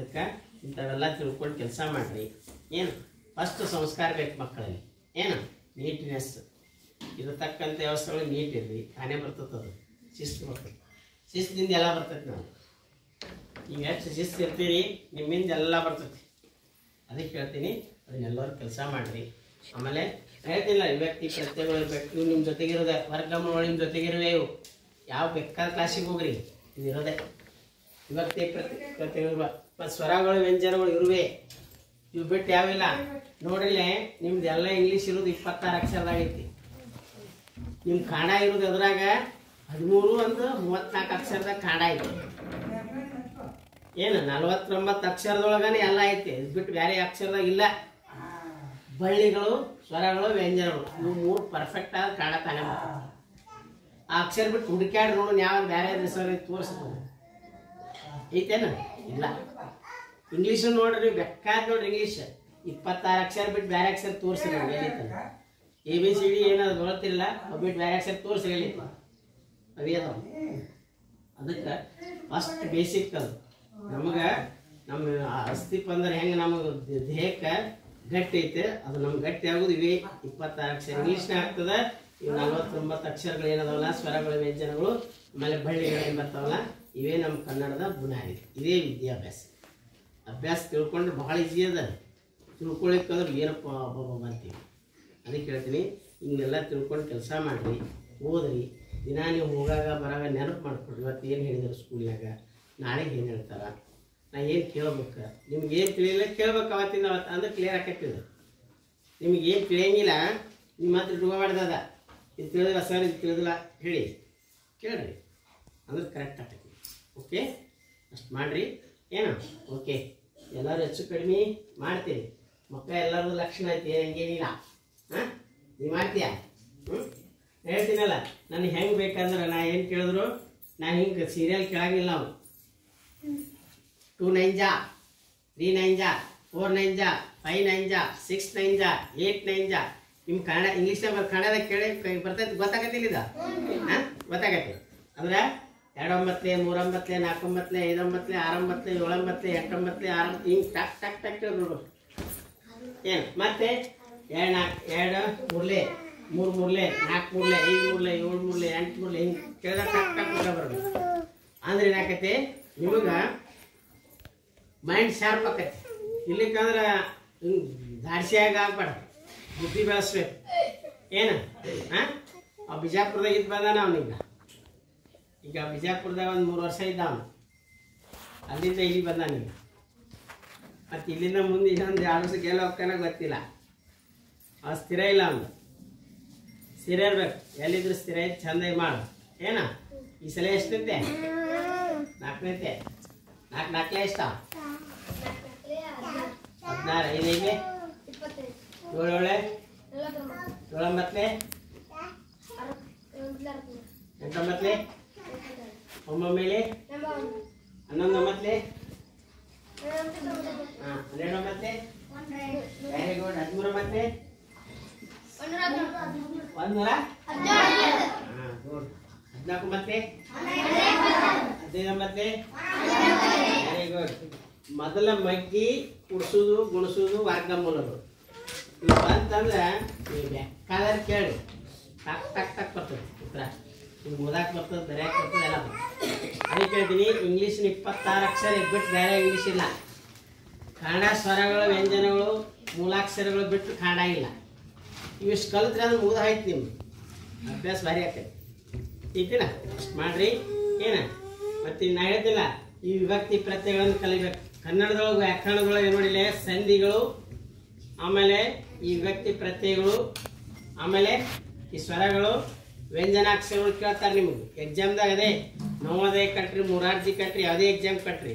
ಅದಕ್ಕೆ ಇಂಥವೆಲ್ಲ ತಿಳ್ಕೊಂಡು ಕೆಲಸ ಮಾಡಿರಿ. ಏನು ಫಸ್ಟ್ ಸಂಸ್ಕಾರ ಬೇಕು ಮಕ್ಕಳಲ್ಲಿ, ಏನು ನೀಟ್ನೆಸ್ ಇರತಕ್ಕಂಥ ವ್ಯವಸ್ಥೆಗಳು ನೀಟ್ ಇರ್ರಿ, ತಾನೇ ಬರ್ತದೆ. ಅದು ಶಿಸ್ತು ಬರ್ತದೆ, ಶಿಸ್ತಿಂದ ಎಲ್ಲ ಬರ್ತೈತಿ. ನಾವು ಈಗ ಎಷ್ಟು ಶಿಸ್ತು ಇರ್ತೀರಿ ನಿಮ್ಮಿಂದ ಎಲ್ಲ ಬರ್ತೈತಿ. ಅದಕ್ಕೆ ಹೇಳ್ತೀನಿ ಅದನ್ನೆಲ್ಲರೂ ಕೆಲಸ ಮಾಡಿರಿ. ಆಮೇಲೆ ಹೇಳ್ತಿಲ್ಲ ವ್ಯಕ್ತಿ ಪ್ರತ್ಯಯಗಳು ಇರಬೇಕು. ಇವು ನಿಮ್ಮ ಜೊತೆಗಿರೋದೆ, ವರ್ಗಮೂಲಗಳು ನಿಮ್ಮ ಜೊತೆಗಿರುವೆ. ಇವು ಯಾವ ಬೇಕಾದ ಕ್ಲಾಸಿಗೆ ಹೋಗ್ರಿ ಇದು ಇರೋದೆ. ವಿಭಕ್ತಿ ಪ್ರತ್ಯಯಗಳು, ಸ್ವರಗಳು ವ್ಯಂಜನಗಳು ಇರುವೆ. ಇವು ಬಿಟ್ಟು ಯಾವಿಲ್ಲ. ನೋಡಿಲ್ಲೇ ನಿಮ್ದೆಲ್ಲ ಇಂಗ್ಲೀಷ್ ಇರೋದು 26 ಅಕ್ಷರದಾಗೈತಿ. ನಿಮ್ಮ ಕನ್ನಡ ಇರೋದು ಅದ್ರಾಗ 13 ಒಂದು 34 ಅಕ್ಷರದಾಗ ಕನ್ನಡ ಐತಿ. ಏನು 49 ಅಕ್ಷರದೊಳಗನೆ ಎಲ್ಲ ಐತಿ. ಇದು ಬಿಟ್ಟು ಬೇರೆ ಅಕ್ಷರದಾಗ ಇಲ್ಲ. ಬಳ್ಳಿಗಳು, ಸ್ವರಗಳು, ವ್ಯಂಜನಗಳು ಇವು 3 ಪರ್ಫೆಕ್ಟ್ ಆದ ಕನ್ನಡ ತಾನೇ ಬರ್ತದೆ. ಆ ಅಕ್ಷರ ಬಿಟ್ಟು ಹುಡುಕ್ಯಾಡ್ರಿ ನೋಡು ಯಾವ್ದು ಬೇರೆ ಹೆಸರು ತೋರಿಸ್ತದೆ ಐತೇನ? ಇಲ್ಲ. ಇಂಗ್ಲೀಷು ನೋಡ್ರಿ ಬೇಕಾದ ನೋಡ್ರಿ. ಇಂಗ್ಲೀಷ್ 26 ಅಕ್ಷರ ಬಿಟ್ಟು ಬೇರೆ ಅಕ್ಷರ ತೋರಿಸ್ರಿ. ಎಲ್ಲಿತ್ತಲ್ಲ ABCD ಏನಾದ್ರು ಬರುತ್ತಿಲ್ಲ ಅವು ಬಿಟ್ಟು ಬೇರೆ ಅಕ್ಷರ ತೋರಿಸ್ರಿ. ಎಲ್ಲಿತ್ತು ಅವೇ ಅದಾವ. ಅದಕ್ಕೆ ಫಸ್ಟ್ ಬೇಸಿಕ್ ಅದು. ನಮಗೆ ನಮ್ಮ ಅಸ್ತಿತ್ವ ಅಂದ್ರೆ ಹೆಂಗೆ ನಮಗೆ ದೇಹಕ್ಕೆ ಗಟ್ಟಿ ಐತೆ, ಅದು ನಮ್ಗೆ ಗಟ್ಟಿ ಆಗೋದು ಇವೇ 26 ಅಕ್ಷರ. ಇಂಗ್ಲೀಷ್ನ ಆಗ್ತದೆ. ಇವು 49 ಅಕ್ಷರಗಳು ಏನದಾವಲ್ಲ, ಸ್ವರಗಳು, ವ್ಯಂಜನಗಳು, ಆಮೇಲೆ ಬಳ್ಳಿಗಳು ಬರ್ತಾವಲ್ಲ, ಇವೇ ನಮ್ಮ ಕನ್ನಡದ ಬುನಾದಿ. ಇದೇ ವಿದ್ಯಾಭ್ಯಾಸ. ಅಭ್ಯಾಸ ತಿಳ್ಕೊಂಡ್ರೆ ಭಾಳ ಈಸಿ ಅದ. ತಿಳ್ಕೊಳಿಕ್ಕಂದ್ರೆ ಏನಪ್ಪ ಅಂತೀವಿ. ಅದಕ್ಕೆ ಹೇಳ್ತೀನಿ ಹಿಂಗೆಲ್ಲ ತಿಳ್ಕೊಂಡು ಕೆಲಸ ಮಾಡಿರಿ, ಓದ್ರಿ. ದಿನ ನೀವು ಹೋಗಾಗ ಬರಾಗ ನೆನಪು ಮಾಡ್ಕೊಡ್ರಿ. ಇವತ್ತು ಏನು ಹೇಳಿದ್ರು ಸ್ಕೂಲ್ನಾಗ, ನಾಳೆಗೆ ಏನು ಹೇಳ್ತಾರೆ, ನಾ ಏನು ಕೇಳ್ಬೇಕು, ನಿಮ್ಗೆ ಏನು ತಿಳಿಲಿಲ್ಲ ಕೇಳ್ಬೇಕು. ಅವತ್ತಿಂದ ಅವತ್ತು ಅಂದ್ರೆ ಕ್ಲಿಯರ್ ಆಕೈತಿದೆ. ನಿಮ್ಗೆ ಏನು ತಿಳಿಯಂಗಿಲ್ಲ ನಿಮ್ಮ ಹತ್ರ ಇಟ್ಕೋಬಾರ್ದದ. ಇದು ತಿಳಿದಿಲ್ಲ ಸರ್, ಇದು ತಿಳಿದಿಲ್ಲ ಹೇಳಿ ಕೇಳ್ರಿ, ಅಂದ್ರೆ ಕರೆಕ್ಟ್ ಆಗ್ತೈತಿ. ಓಕೆ, ಅಷ್ಟು ಮಾಡಿರಿ. ಏನು ಓಕೆ, ಎಲ್ಲರೂ ಹೆಚ್ಚು ಕಡಿಮೆ ಮಾಡ್ತೀರಿ. ಮಕ್ಕಳ ಎಲ್ಲರದ್ದು ಲಕ್ಷಣ ಐತಿ, ಹಂಗೇನಿಲ್ಲ. ಹಾಂ ನೀವು ಮಾಡ್ತೀಯಾ? ಹೇಳ್ತೀನಲ್ಲ, ನನಗೆ ಹೆಂಗೆ ಬೇಕಂದ್ರೆ ನಾ ಏನು ಕೇಳಿದ್ರು ನಾ ಹಿಂಗೆ ಸೀರಿಯಲ್ ಕೇಳಂಗಿಲ್ಲ. ನಾವು 2 9 ಜಾ, 3 9 ಜಾ, 4 9 ಜಾ, 5 9 ಜಾ, 6 9 ಜಾ, 8 9 ಜಾ. ನಿಮ್ಮ ಕನ್ನಡ ಇಂಗ್ಲೀಷ್ನಾಗ ಕನ್ನಡದಾಗ ಕೇಳಿ ಬರ್ತೈತಿ, ಗೊತ್ತಾಗತ್ತಿಲ್ಲ ಇದು? ಹಾಂ ಗೊತ್ತಾಗತ್ತೆ. ಅಂದ್ರೆ 2 9 3 9 4 9 5 9 6 9 7 9 8 9 6 ಹಿಂಗೆ ಟಕ್ ಟಕ್ ಟಕ್ ನೋಡ್ಬೇಕು. ಏನು ಮತ್ತೆ 2 3 3 3 4 3 5 3 7 3 8 3 ಹಿಂಗೆ ಕೇಳಿದ ಟಕ್ ಟಕ್ ಬರಬೇಕು. ಅಂದ್ರೆ ಏನಾಕೈತಿ ನಿಮಗೆ ಮೈಂಡ್ ಶಾರ್ಪ್ ಆಕೈತಿ. ಇಲ್ಲಿಕ್ಕಂದ್ರೆ ಹಿಂಗೆ ದಾಡ್ಸಿಯಾಗ ಆಗ್ಬಾರ್ದು, ಬುದ್ಧಿ ಬೆಳೆಸ್ಬೇಕು. ಏನು ಹಾಂ ಆ ಬಿಜಾಪುರದಾಗ ಇದ್ದು ಬಂದಾನ ಅವನೀಗ. ಈಗ ಬಿಜಾಪುರದಾಗ ಒಂದು 3 ವರ್ಷ ಇದ್ದ ಅವನು. ಅಲ್ಲಿಂದ ಇಲ್ಲಿ ಬಂದಾನೀಗ. ಮತ್ತು ಇಲ್ಲಿಂದ ಮುಂದೆ ಇನ್ನೊಂದು 2 ವರ್ಷ ಗೆಲ್ಲ ಹೋಗ್ತಾನ ಗೊತ್ತಿಲ್ಲ. ಅವ ಸ್ಥಿರ ಇಲ್ಲ. ಅವನು ಸ್ಥಿರ ಇರ್ಬೇಕು. ಎಲ್ಲಿದ್ರು ಸ್ಥಿರ ಐತಿ, ಚಂದಾಗಿ ಮಾಡು. ಏನ ಈ ಸಲ ಎಷ್ಟೈತೆ? 4ನೇತೆ. 4 ಎಷ್ಟ? 16 5 7 7 7 9 8 9 9 ಮೇಲೆ 11 9 ಹಾಂ 12 9 ವೆರಿ ಗುಡ್. 13 ಮತ್ತೆ 100 ಹಾಂ ಗುಡ್. 14 ಮತ್ತೆ 15 ಮತ್ತೆ ವೆರಿ ಗುಡ್. ಮೊದಲ ಮಗ್ಗಿ ಕುಡಿಸೋದು ಗುಣಿಸೋದು ವರ್ಗಮೂಲಗಳು ಇವು ಬಂತಂದ್ರೆ ನೀವು ಬೇಕಾದ್ರೆ ಕೇಳಿ ಟಕ್ ಟಕ್ ಟಕ್ ಬರ್ತದೆ ಉತ್ತರ. ನಿಮ್ಗೆ ಓದಾಕ್ ಬರ್ತದೆ, ಬರೆಯಕ್ಕೆ ಬರ್ತದೆ, ಎಲ್ಲ ಬರ್ತದೆ. ಅದಕ್ಕೆ ಹೇಳ್ತೀನಿ ಇಂಗ್ಲೀಷ್ನ 26 ಅಕ್ಷರ ಬಿಟ್ಟು ಬೇರೆ ಇಂಗ್ಲೀಷ್ ಇಲ್ಲ. ಕನ್ನಡ ಸ್ವರಗಳು, ವ್ಯಂಜನಗಳು, ಮೂಲಾಕ್ಷರಗಳು ಬಿಟ್ಟು ಕನ್ನಡ ಇಲ್ಲ. ಇವಿಷ್ಟು ಕಲಿತ್ರೆ ಅಂದ್ರೆ ಮುಗಿದ ಆಯ್ತು. ನಿಮ್ಗೆ ಅಭ್ಯಾಸ ಭಾರಿ ಆಗ್ತೈತಿ. ಈತಿನ ಅಷ್ಟು ಮಾಡಿರಿ. ಏನು ಮತ್ತು ನಾ ಹೇಳ್ತಿಲ್ಲ ಈ ವಿಭಕ್ತಿ ಪ್ರತ್ಯಯಗಳನ್ನು ಕಲಿಬೇಕು. ಕನ್ನಡದೊಳಗೆ ವ್ಯಾಕರಣದೊಳಗೆ ನೋಡಿಲ್ಲ ಸಂಧಿಗಳು, ಆಮೇಲೆ ಈ ವಿಭಕ್ತಿ ಪ್ರತ್ಯಯಗಳು, ಆಮೇಲೆ ಈ ಸ್ವರಗಳು, ವ್ಯಂಜನಾಕ್ಷರಗಳು ಕೇಳ್ತಾರೆ ನಿಮಗೆ ಎಕ್ಸಾಮ್ದಾಗ. ಅದೇ ನವೋದಯ ಕಟ್ರಿ, ಮೊರಾರ್ಜಿ ಕಟ್ರಿ, ಯಾವುದೇ ಎಕ್ಸಾಮ್ ಕಟ್ರಿ